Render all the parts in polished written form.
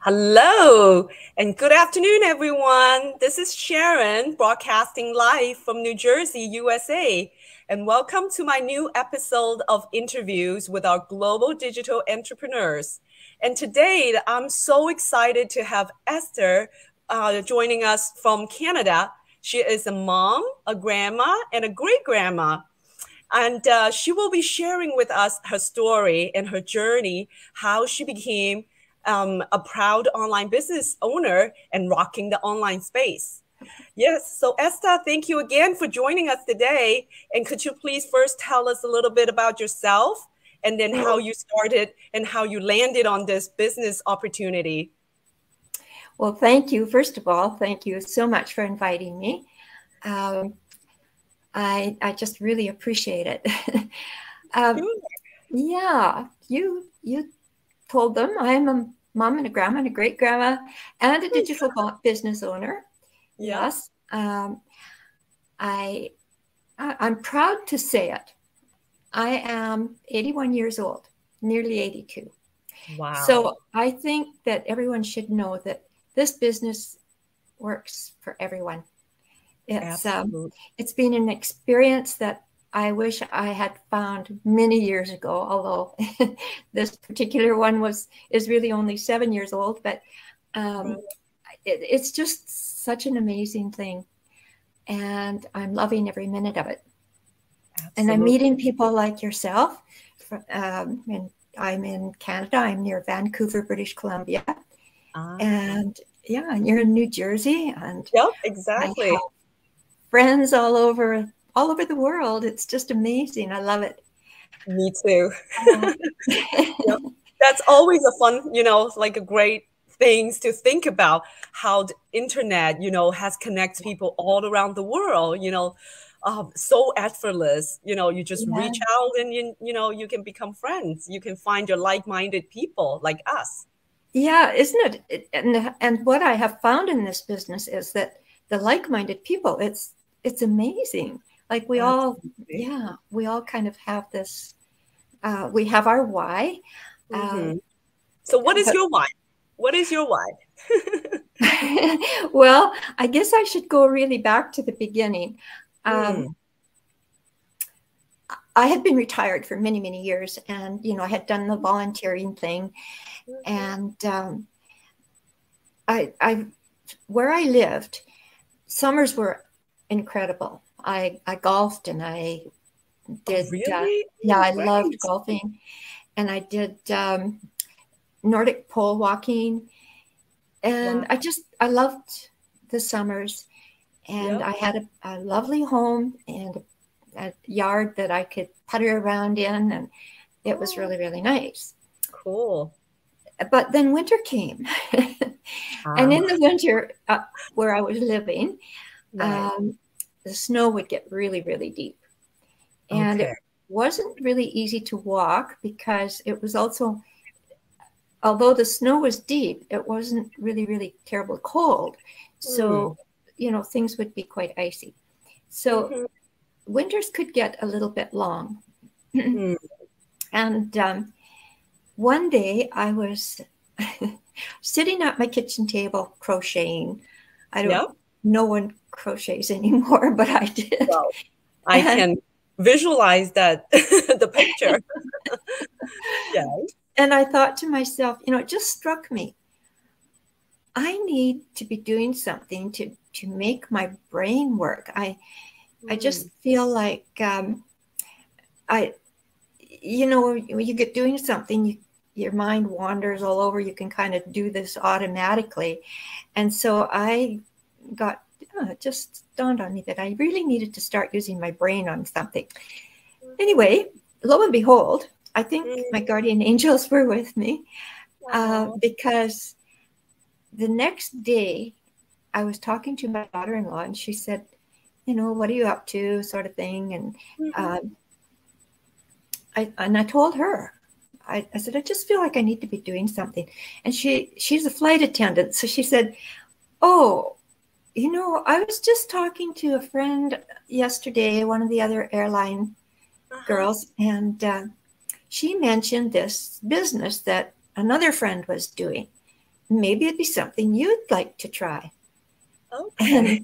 Hello and good afternoon, everyone. This is Sharon broadcasting live from New Jersey, USA. And welcome to my new episode of interviews with our global digital entrepreneurs. And today, I'm so excited to have Esther joining us from Canada. She is a mom, a grandma, and a great grandma. And she will be sharing with us her story and her journey, how she became a proud online business owner and rocking the online space. Yes, so Esther, thank you again for joining us today. And could you please first tell us a little bit about yourself and then how you started and how you landed on this business opportunity? Well, thank you. First of all, thank you so much for inviting me. I just really appreciate it. Yeah, you told them I'm a mom and a grandma and a great grandma and a digital business owner. Yeah. Yes. I'm proud to say it. I am 81 years old, nearly 82. Wow. So I think that everyone should know that this business works for everyone. It's been an experience that I wish I had found many years ago, although this particular one is really only 7 years old, but it's just such an amazing thing. And I'm loving every minute of it. Absolutely. And I'm meeting people like yourself. And I'm in Canada. I'm near Vancouver, British Columbia. And yeah, and you're in New Jersey. And yep, exactly. I have friends all over the world. It's just amazing. I love it. Me too. Yep. That's always a fun, like a great things to think about, how the internet, has connected people all around the world, so effortless, you just reach out and, you can become friends. You can find your like-minded people like us. Yeah, isn't it? And what I have found in this business is that the like-minded people, it's amazing. Like we all kind of have this, we have our why. So what is your why? What is your why? Well, I guess I should go really back to the beginning. I had been retired for many, many years, and I had done the volunteering thing, and I where I lived, summers were incredible. I golfed and I did I loved golfing, and I did Nordic pole walking, and I loved the summers. And I had a lovely home and a yard that I could putter around in, and it was really, really nice. Cool. But then winter came. And in the winter where I was living, the snow would get really, really deep. And it wasn't really easy to walk because it was also, although the snow was deep, it wasn't really, really terribly cold. So things would be quite icy. So winters could get a little bit long. And one day I was sitting at my kitchen table crocheting. No one crochets anymore, but I did. Well, I can visualize that, the picture. And I thought to myself, it just struck me. I need to be doing something to make my brain work. I just feel like when you get doing something, your mind wanders all over. You can kind of do this automatically. And so I got, it just dawned on me that I really needed to start using my brain on something. Anyway, lo and behold, I think my guardian angels were with me because the next day I was talking to my daughter-in-law, and she said, what are you up to, sort of thing. And I told her, I said, I just feel like I need to be doing something. And she's a flight attendant. So she said, oh, I was just talking to a friend yesterday, one of the other airline girls, and she mentioned this business that another friend was doing. maybe it'd be something you'd like to try. Okay.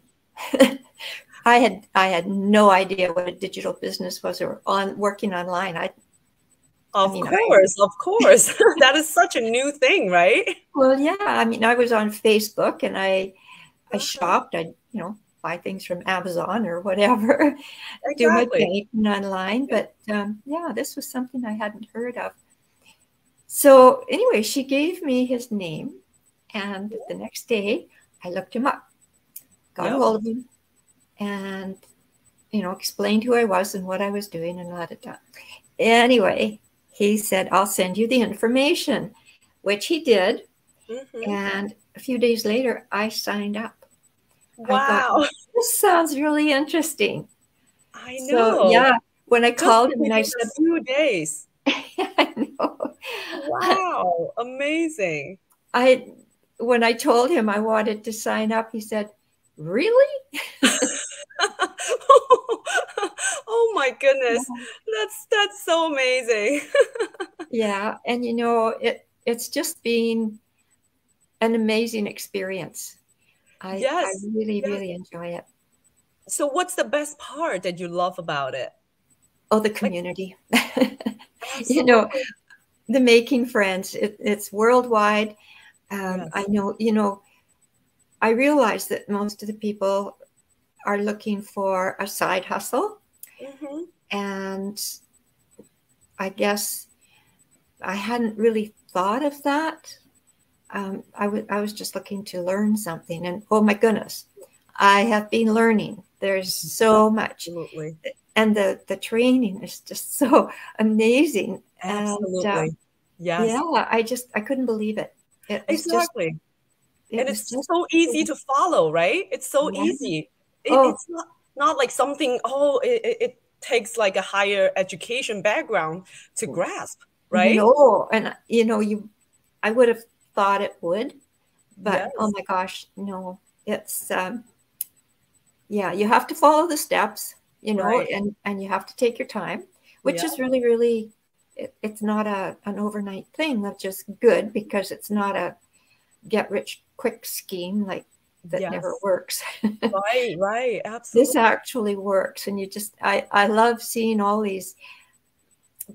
And I had no idea what a digital business was or on working online. I Of mean, course, of course. That is such a new thing, right? well, yeah, I mean, I was on Facebook and I Uh-huh. shopped. I, buy things from Amazon or whatever, do my Exactly. painting online. But yeah, this was something I hadn't heard of. So anyway, she gave me his name, and the next day I looked him up, got a Yep. hold of him, and explained who I was and what I was doing and da da. Anyway, he said, "I'll send you the information," which he did. Hmm. And a few days later, I signed up. I thought, Wow. this sounds really interesting. I So know. yeah, when I Just called him and I within a said, few days. I know, Wow. Amazing. I when I told him I wanted to sign up, he said, "Really?" Oh my goodness. That's so amazing. Yeah, and it's just been an amazing experience. I Yes. really, Yes. really enjoy it. So what's the best part that you love about it? Oh, the Like, community. you know, absolutely. the making friends. It's worldwide. I Yes. know, I realize that most of the people are looking for a side hustle. Hmm. And I guess I hadn't really thought of that. I was just looking to learn something. And oh my goodness, I have been learning. There's so much. Absolutely. And the training is just so amazing. And Absolutely. yeah, Yes. I couldn't believe it. It was just, Exactly. it And was it's just, so easy to follow, right? It's so yeah. easy. Oh, It's not like something, oh, it takes like a higher education background to grasp, right? no. And, I would have thought it would, but oh Yes. my gosh, no. It's, yeah, you have to follow the steps, Right. and you have to take your time, which Yeah. is really, really, it's not an overnight thing. That's just good because it's not a get rich quick scheme like that never Yes. works. Right. Right. This Absolutely. actually works. And I love seeing all these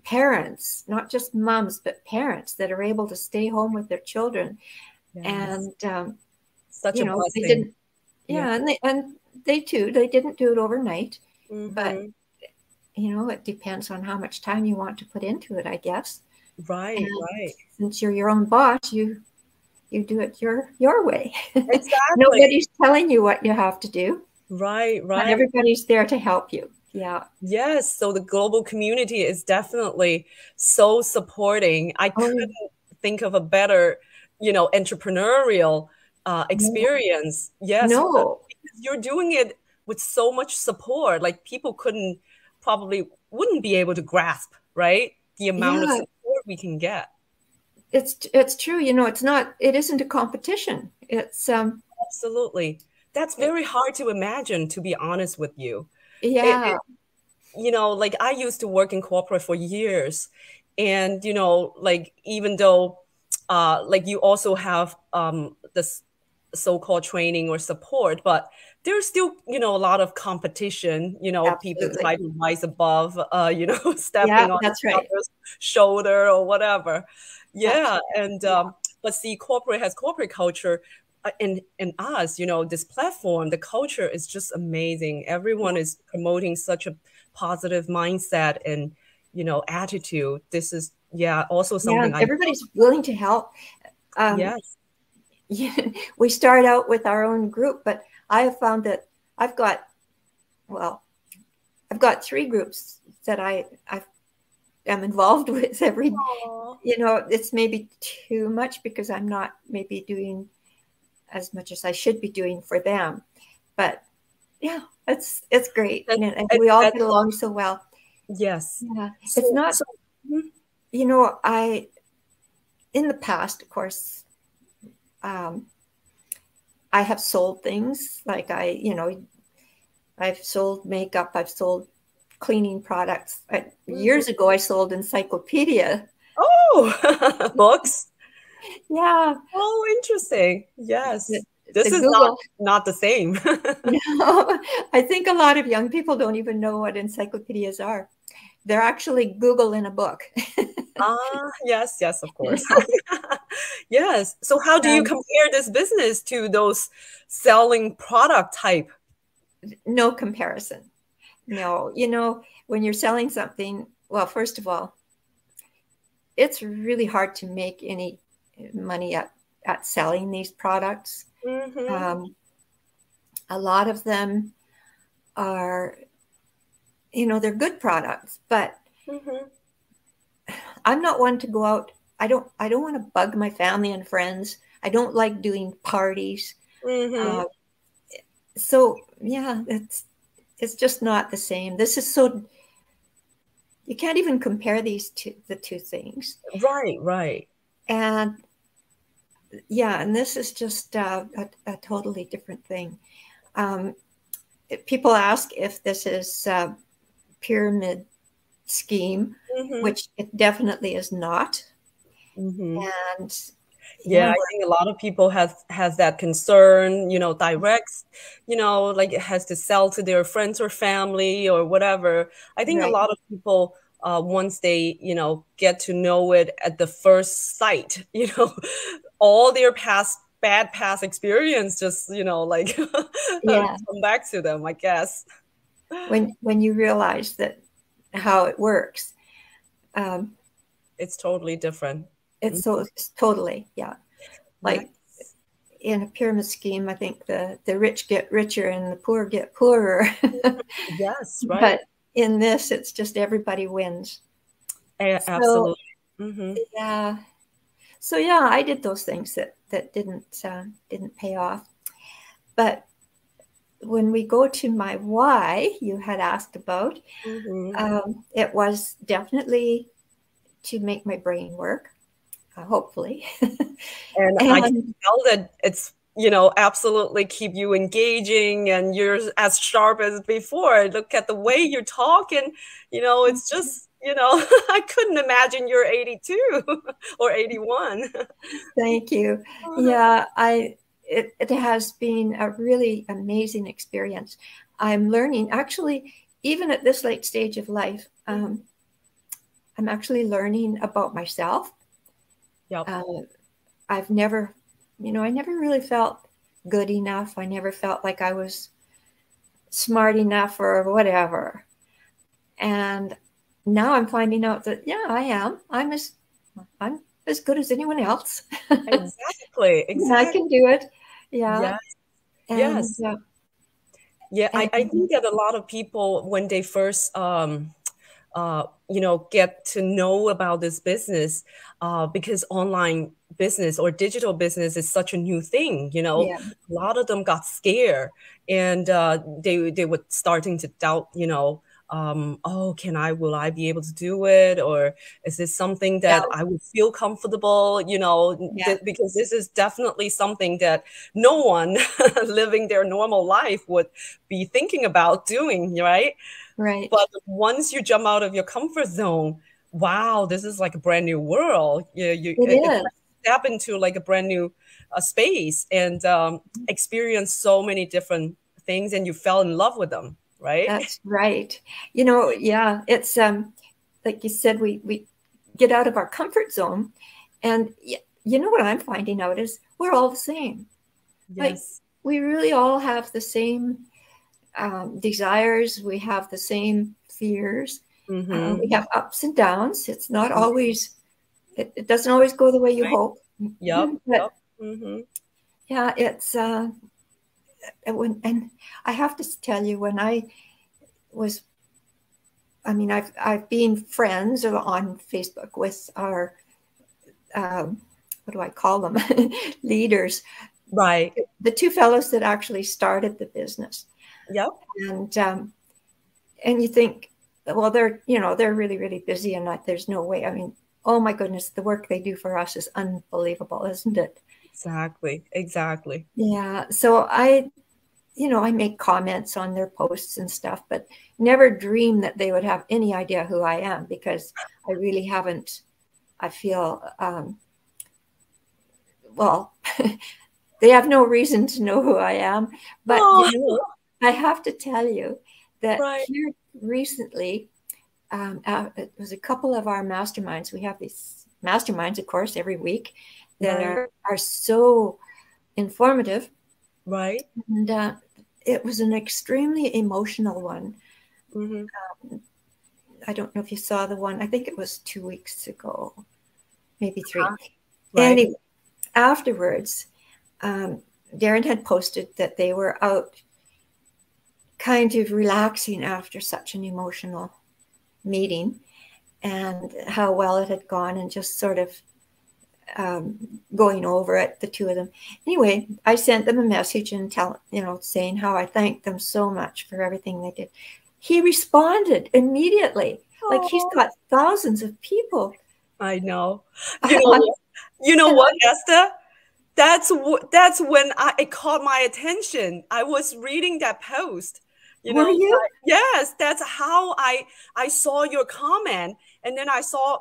parents, not just moms, but parents that are able to stay home with their children. Yes. And, Such a they blessing. didn't, Yeah. yeah, and they too, they didn't do it overnight, but Hmm. it depends on how much time you want to put into it, I guess. Right. And Right. since you're your own boss, you do it your way. Exactly. Nobody's telling you what you have to do, Right. but Right. everybody's there to help you. Yeah. Yes, so the global community is definitely so supporting. I Oh, couldn't think of a better, entrepreneurial no, experience. Yes, no. because you're doing it with so much support. Like people couldn't probably wouldn't be able to grasp, right? The amount of Yeah, support we can get. it's true. It isn't a competition. It's Absolutely. That's it, very hard to imagine, to be honest with you. yeah, Like I used to work in corporate for years. And, like even though like you also have this so-called training or support, but there's still, a lot of competition, people absolutely. try to rise above, Yeah, stepping on that's each right. other's shoulder or whatever. That's Yeah. right. And Yeah. but see, corporate has corporate culture. And us, this platform, the culture is just amazing. Everyone is promoting such a positive mindset and attitude. This is, yeah, also Yeah, something I love. everybody's willing to help. Um, Yes. yeah, we start out with our own group, but I have found that I've got, well, I've got three groups that I am involved with every, Aw. it's maybe too much because I'm not maybe doing as much as I should be doing for them. But yeah, it's great. That, And we all that, get along so well. yes. Yeah. It's So, not, so mhm. I, in the past, of course, um, I have sold things like I've sold makeup, I've sold cleaning products. Mhm. Years ago, I sold encyclopedia. Oh, books. Yeah. Oh, interesting. The, Yes. This the is Google. not the same. No, I think a lot of young people don't even know what encyclopedias are. They're actually Google in a book. Ah, yes, yes, of course. Yes. So how do you Um, compare this business to those selling product type? no comparison. No, when you're selling something, well, first of all, it's really hard to make any money at selling these products. Mm-hmm. Um, a lot of them are, they're good products, but Mm-hmm. I'm not one to go out. I don't want to bug my family and friends. I don't like doing parties. Mm-hmm. Uh, so yeah, it's just not the same. This is so you can't even compare the two things. Right, right. And yeah, and this is just a totally different thing. Um, People ask if this is a pyramid scheme, Mm-hmm. which it definitely is not. Mm-hmm. And Yeah, yeah, I think a lot of people has that concern, directs, like it has to sell to their friends or family or whatever. I think a right. lot of people once they, get to know it at the first sight, all their past experience just, like Yeah, come back to them, I guess. when you realize that how it works, um, It's totally different. it's totally, yeah. Like Yes. in a pyramid scheme, I think the rich get richer and the poor get poorer. Yes, right. But in this, it's just everybody wins. So Absolutely. Hmm. yeah, so yeah, I did those things that didn't pay off. But when we go to my why, you had asked about, Hmm. it was definitely to make my brain work, hopefully, And I can and tell that it's, absolutely keep you engaging and you're as sharp as before. Look at the way you talk and, it's just, I couldn't imagine you're 82 or 81. thank you. Yeah, it has been a really amazing experience. I'm learning actually, even at this late stage of life. I'm actually learning about myself. Yep, Uh, I've never, I never really felt good enough. I never felt like I was smart enough or whatever. And now I'm finding out that yeah, I am. I'm as good as anyone else. exactly, I exactly. can do it. Yeah, Yes, and yes. Yeah, I and think that a lot of people, when they first get to know about this business, because online business or digital business is such a new thing. yeah, A lot of them got scared, and they were starting to doubt. Oh, will I be able to do it, or is this something yeah, that I would feel comfortable? yeah, Because this is definitely something that no one living their normal life would be thinking about doing, right? right. But once you jump out of your comfort zone, wow, this is like a brand new world. It It's is. like step into like a brand new space and experience so many different things, and you fell in love with them, right? That's right. Yeah, it's like you said, we get out of our comfort zone, and you know what I'm finding out is we're all the same. Like Yes. we really all have the same desires. We have the same fears. We Mm-hmm. have ups and downs. It's not always. It doesn't always go the way you Right. hope. Yep. But Yep. Mm-hmm. yeah, it's and I have to tell you when was. I mean, I've been friends on Facebook with our what do I call them leaders, Right. the two fellows that actually started the business, Yep. and and you think, well, they're really really busy, and there's no way. I mean, oh my goodness, the work they do for us is unbelievable, isn't it? Exactly. Exactly. Yeah. So I make comments on their posts and stuff, but never dream that they would have any idea who I am because I really haven't. I feel well, they have no reason to know who I am. But, Oh, I have to tell you that right, here recently, it was a couple of our masterminds. We have these masterminds, of course, every week that right, are so informative. right. And it was an extremely emotional one. Mm-hmm. I don't know if you saw the one. I think it was 2 weeks ago, maybe three. Right. Anyway, afterwards, Darren had posted that they were out kind of relaxing after such an emotional meeting and how well it had gone, and just sort of going over it, the two of them. Anyway, I sent them a message and saying how I thanked them so much for everything they did. He responded immediately. Like, he's Oh, got thousands of people. I know. You know, on, you know and what, Esther? That's when it caught my attention. I was reading that post. were you? Yes, that's how I saw your comment, and then I saw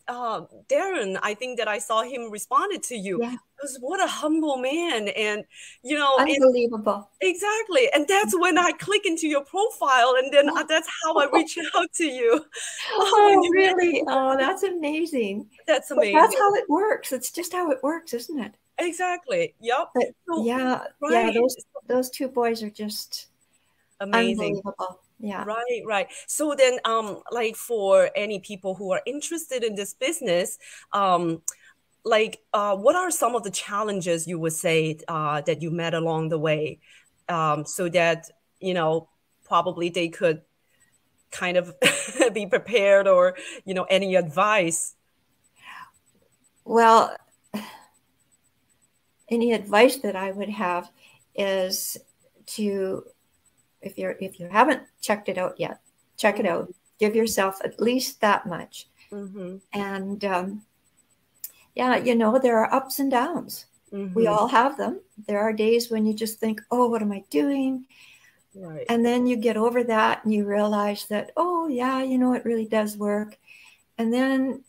Darren. I think that I saw him responded to you. Yeah, What a humble man, and and unbelievable. exactly, and that's when I click into your profile, and then that's how I reach out to you. Oh, and Oh, really? Oh, that's amazing. that's But that's amazing. how it works. It's just how it works, isn't it? Exactly. Yep. But So yeah, yeah, right. those two boys are just Amazing. unbelievable. Yeah. Right, right. So then, like for any people who are interested in this business, what are some of the challenges you would say that you met along the way, so that probably they could kind of be prepared, or any advice? Well, any advice that I would have is to, if you haven't checked it out yet, check it out. Give yourself at least that much. Mm-hmm. And yeah, there are ups and downs. We Mm-hmm. all have them. There are days when you just think, oh, what am I doing? Right. And then you get over that and you realize that, oh, yeah, it really does work. And then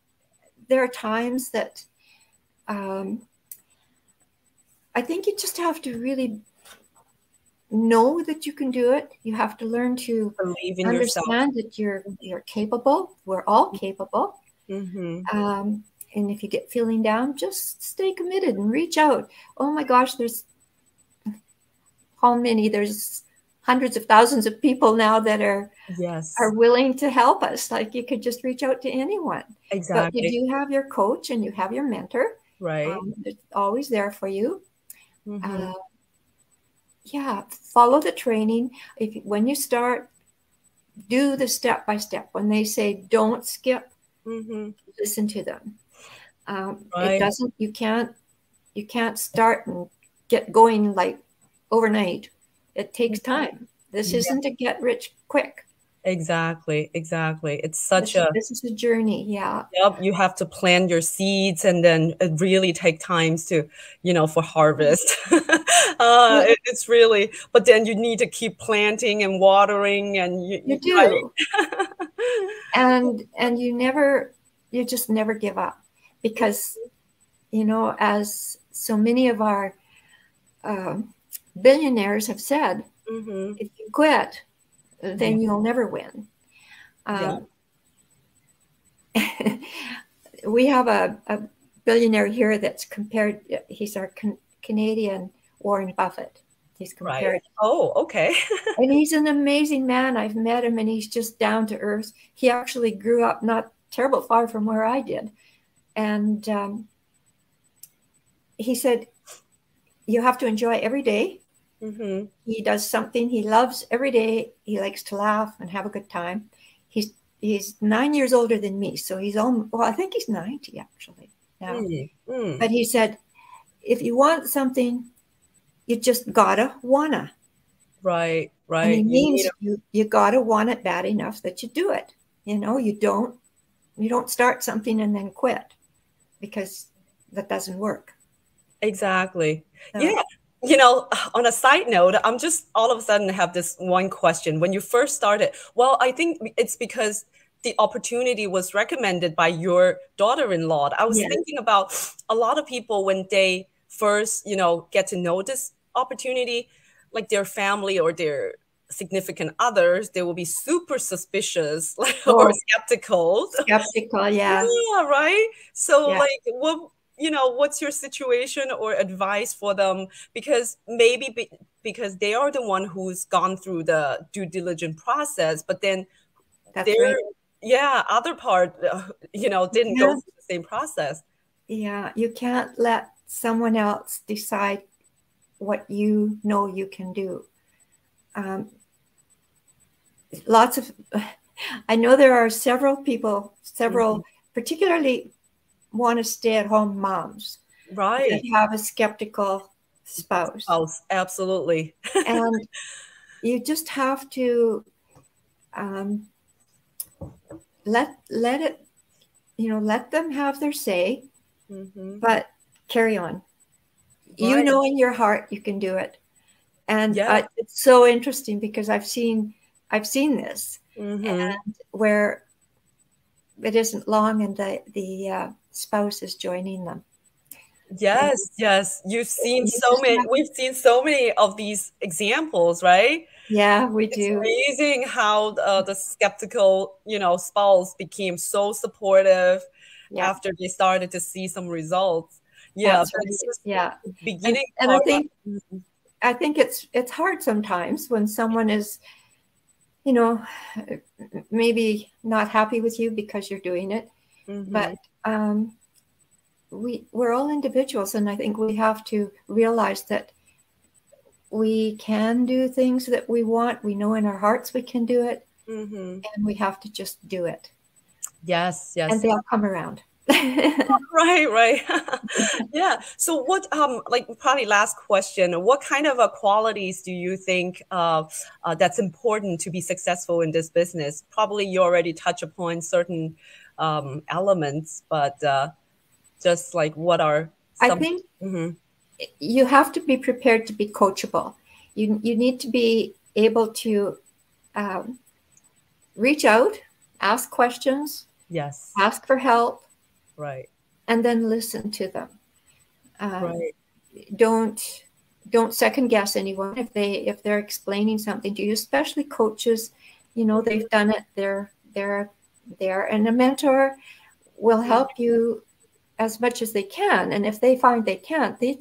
there are times that I think you just have to really know that you can do it. You have to learn to Believe in yourself. understand that you're capable. We're all capable. Mm-hmm. And if you get feeling down, just stay committed and reach out. Oh my gosh, there's hundreds of thousands of people now that are Yes, willing to help us. Like, you could just reach out to anyone. But you exactly. do have your coach and you have your mentor. Right. It's always there for you. Mm-hmm. Uh, yeah, follow the training. When you start, do the step by step. When they say don't skip, Mm-hmm. listen to them. It Right. doesn't. You can't start and get going like overnight. It takes time. This Yeah, isn't a get rich quick. exactly. Exactly. It's such a This is a journey. Yeah. Yep, you have to plant your seeds, and then it really take times to, for harvest. Yeah, It's really, but then you need to keep planting and watering, and you right. do. And you just never give up, because as so many of our billionaires have said, Mm-hmm. if you quit, Yeah, then you'll never win. yeah, um, we have a billionaire here that's compared. He's our Canadian Warren Buffett. He's right. compared. Oh, okay. And he's an amazing man. I've met him, and he's just down to earth. He actually grew up not terrible far from where I did. And he said, you have to enjoy every day. Mm-hmm. He does something he loves every day. He likes to laugh and have a good time. He's 9 years older than me. So I think he's 90 actually now. Mm-hmm. But he said, if you want something, you just gotta wanna. Right, And he right. You need means you gotta want it bad enough that you do it. You don't start something and then quit, because that doesn't work. exactly. So, Yeah. On a side note, I'm just all of a sudden have this one question. When you first started, well, I think it's because the opportunity was recommended by your daughter-in-law. I was yeah, thinking about a lot of people when they first, get to know this opportunity, like their family or their significant others, they will be super suspicious or Oh, skeptical. skeptical. Yeah. Yeah, right. So Yeah. like what's your situation or advice for them? Because maybe because they are the one who's gone through the due diligence process, but then That's their right. other part, didn't go Yeah. through the same process. Yeah. You can't let someone else decide what you know you can do. Lots of, I know there are several people, Mhm. particularly want to stay at home moms that Right. have a skeptical spouse. Oh, absolutely. And you just have to um, let it, let them have their say, Hmm. but carry on. You Right. know in your heart you can do it. And Yeah. it's so interesting because I've seen this, Hmm. and where it isn't long and the spouse is joining them. And Yes, yes. you just have, We've seen so many of these examples, right? yeah, we It's do. amazing how the skeptical, spouse became so supportive Yeah, after they started to see some results. Yeah, that's but it's right. just Yeah. the And beginning and I part. think I think it's hard sometimes when someone is, you know, maybe not happy with you because you're doing it. But Mm-hmm. um, we're all individuals, and I think we have to realize that we can do things that we want. We know in our hearts we can do it, Mm-hmm. and we have to just do it, Yes, and yes. they'll come around. Right, right. Yeah. So what like probably last question, what kind of qualities do you think that's important to be successful in this business? Probably you already touch upon certain elements, but just like what are I some. think Mhm. you have to be prepared to be coachable. You need to be able to um, reach out, ask questions, Yes. ask for help, Right. and then listen to them. Um, Right. don't don't second guess anyone if they're explaining something to you, especially coaches. Mhm. They've done it. They're there, and a mentor will help you as much as they can. And if they find they can't, they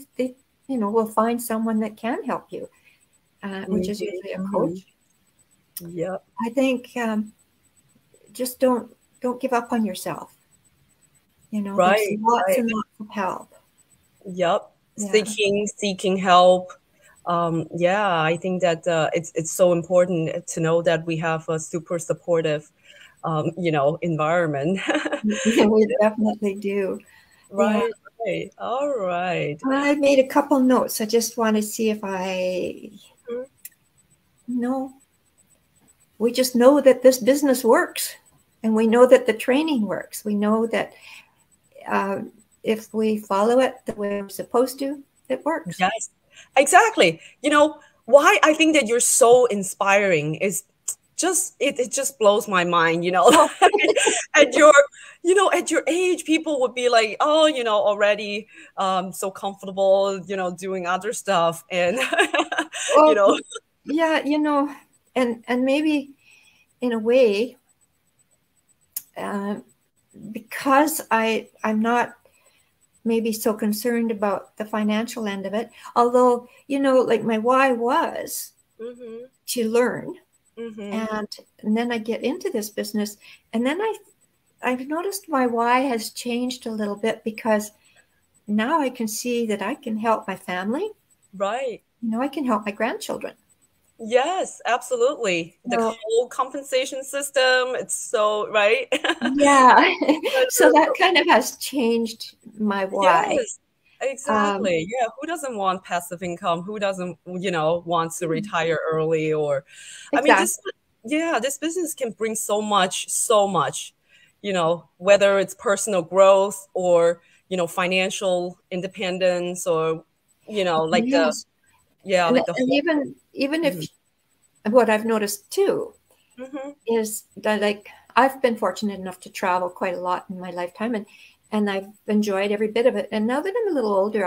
will find someone that can help you, which Mhm. is usually a Mhm. coach. Yep. I think just don't give up on yourself. There's Right. lots Right. and lots of help. Yep. Yeah. Seeking help. Yeah, I think that it's so important to know that we have a super supportive, environment. We definitely do. Yeah. Right. Right. All right. I made a couple notes. I just want to see if I Mhm. know. We just know that this business works, and we know that the training works. We know that uh, if we follow it the way we're supposed to, it works. Yes, exactly. Why I think that you're so inspiring is just it just blows my mind, Oh, at your at your age, people would be like, oh, already so comfortable, doing other stuff. And you well, know yeah, and maybe in a way, uh, because I'm not maybe so concerned about the financial end of it. Although, like my why was hmm. to learn, Hmm. and then I get into this business, and then I've noticed my why has changed a little bit because now I can see that I can help my family. Right. I can help my grandchildren. Yes, absolutely. The So whole compensation system, it's so right. yeah, so that kind of has changed my why. Yes, Um, exactly. Yeah, who doesn't want passive income? Who doesn't, want to retire early? Or, I mean, exactly. this business can bring so much, whether it's personal growth or, financial independence or, like Yes, and, like the and whole. even Mhm. if what I've noticed too Mhm. is that, like, I've been fortunate enough to travel quite a lot in my lifetime, and I've enjoyed every bit of it. And now that I'm a little older,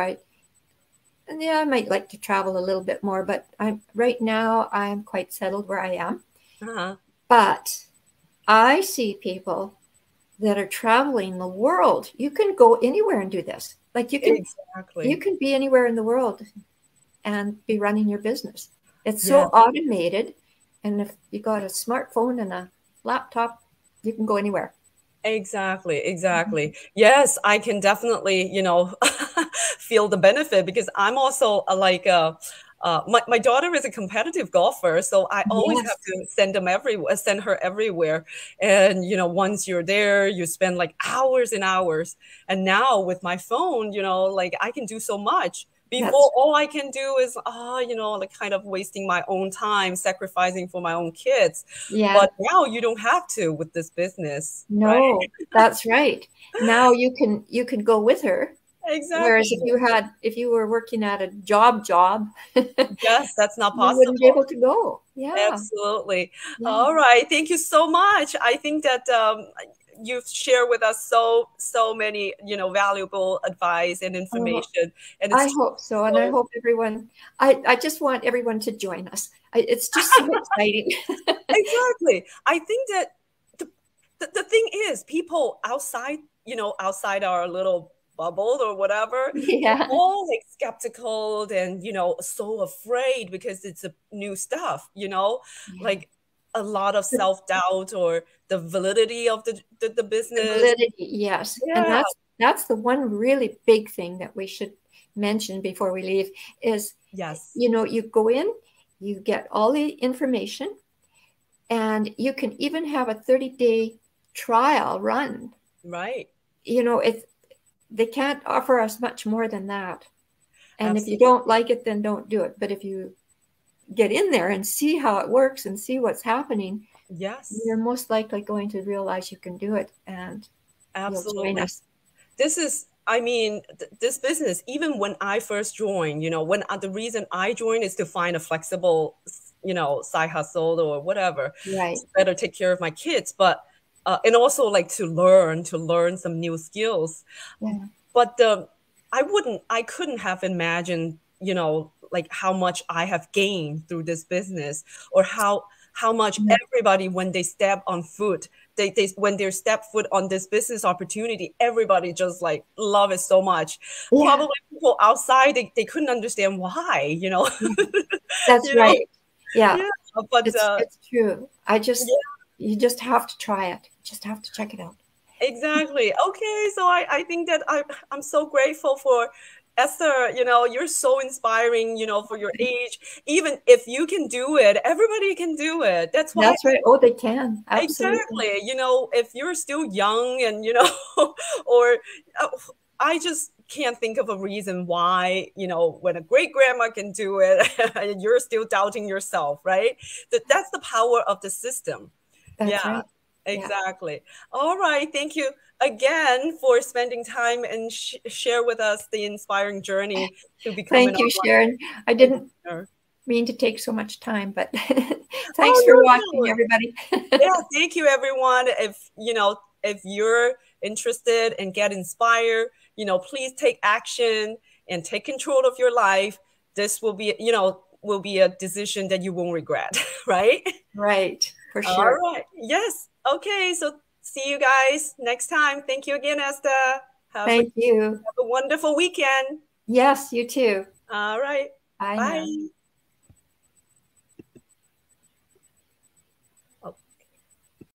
Yeah, I might like to travel a little bit more, but right now I'm quite settled where I am. Uh-huh. But I see people that are traveling the world. You can go anywhere and do this. Like you Exactly. can be anywhere in the world and be running your business. It's so Yeah. automated, and if you got a smartphone and a laptop, you can go anywhere. Exactly, exactly. Yes, I can definitely, feel the benefit because I'm also my daughter is a competitive golfer, so I always have Yes, to send her everywhere. And once you're there, you spend like hours and hours. And now with my phone, like I can do so much. Before, that's all I can do is, like kind of wasting my own time, sacrificing for my own kids. yeah. But now you don't have to with this business, right? No, that's right. Now you can go with her. Exactly. Whereas if you were working at a job, you Yes, that's not wouldn't be possible. able to go. Yeah, Absolutely. yeah. All right. Thank you so much. I think that you've shared with us so many, valuable advice and Oh, information. And it's I just hope so, and I so hope everyone. I just want everyone to join us. It's just so exciting. exactly. I think that the, the thing is, people outside, outside our little bubble or whatever, they're Yeah, all like skeptical and, so afraid because it's a new stuff, yeah. like a lot of The, self-doubt or the validity of the the business. validity, yes, and Yeah. that's the one really big thing that we should mention before we leave is, Yes. you go in, you get all the information, and you can even have a 30-day trial run. Right. It's they can't offer us much more than that. And if you Absolutely. don't like it, then don't do it. But if you get in there and see how it works and see what's happening, Yes. you're most likely going to realize you can do it and you'll join Absolutely. us. This is, I mean, this business, even when I first joined, when the reason I joined is to find a flexible, side hustle or whatever, Right. to better take care of my kids, but and also like to learn some new skills. Yeah. But I couldn't have imagined, like how much I have gained through this business, or how much Yeah. everybody when they step on foot, they when they step foot on this business opportunity, everybody just like love it so much. Yeah. Probably people outside they couldn't understand why, Yeah. That's you know, right. Yeah. yeah, but It's true. You just have to try it. Just have to check it out. exactly. Okay, so I think that I'm so grateful for Esther. You're so inspiring, for your age. Even if you can do it, everybody can do it. That's why That's right. Oh, they can. Absolutely. exactly. If you're still young and or uh, I just can't think of a reason why, when a great grandma can do it, you're still doubting yourself, right? That's the power of the system. That's Yeah. right. Yeah. Exactly. All right. Thank you again for spending time and share with us the inspiring journey to become an Thank you, online Sharon. I didn't entrepreneur. mean to take so much time, but thanks Oh, for no, watching, no. everybody. Yeah. Thank you, everyone. If you're interested and get inspired, please take action and take control of your life. This will be a decision that you won't regret, right? Right, for All sure. right. Yes. Okay. So see you guys next time. Thank you again, Esther. Have a, Thank you. have a wonderful weekend. Yes, you too. All right. Bye now. Bye.